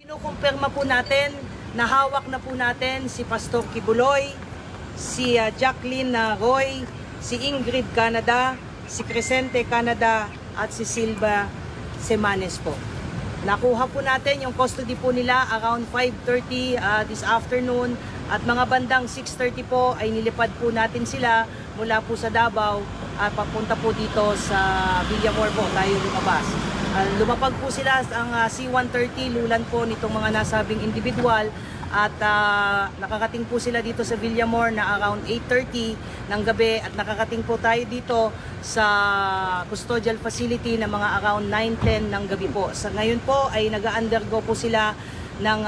Kinukumpirma po natin na hawak na po natin si Pastor Kibuloy, si Jacqueline Roy, si Ingrid Canada, si Crescente Canada at si Silva Semanes po. Nakuha po natin yung custody po nila around 5:30 this afternoon at mga bandang 6:30 po ay nilipad po natin sila mula po sa Davao at papunta po dito sa Villamor po tayo lumabas. Lumapag po sila ang C-130 lulan po nitong mga nasabing individual at nakakating po sila dito sa Villamor na around 8:30 ng gabi at nakakating po tayo dito sa custodial facility na mga around 9:10 ng gabi po. Sa ngayon po ay nag-undergo po sila ng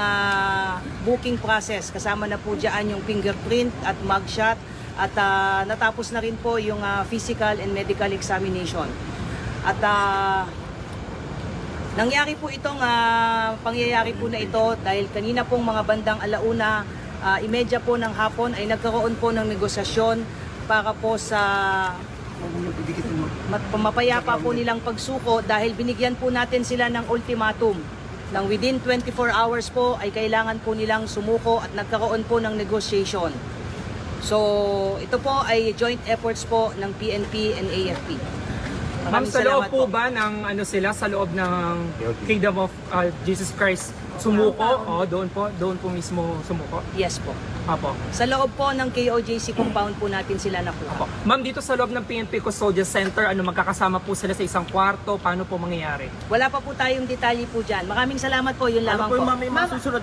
booking process. Kasama na po dyan yung fingerprint at mugshot at natapos na rin po yung physical and medical examination. At nangyari po itong pangyayari po na ito dahil kanina pong mga bandang 1:30 po ng hapon ay nagkaroon po ng negosasyon para po sa mapayapa po nilang pagsuko dahil binigyan po natin sila ng ultimatum ng within 24 hours po ay kailangan po nilang sumuko at nagkaroon po ng negotiation. So ito po ay joint efforts po ng PNP and AFP. Ma'am, sa loob po ba ng sila sa loob ng Kingdom of Jesus Christ sumuko? O doon po mismo sumuko? Yes po. Apo. Sa loob po ng KOJC compound po natin sila nakuha. Apo. Ma'am, dito sa loob ng PNP Custodial Center, magkakasama po sila sa isang kwarto? Paano po mangyayari? Wala pa po tayong detalye po dyan. Maraming salamat po. Yun lamang po. Ma'am, may masusunod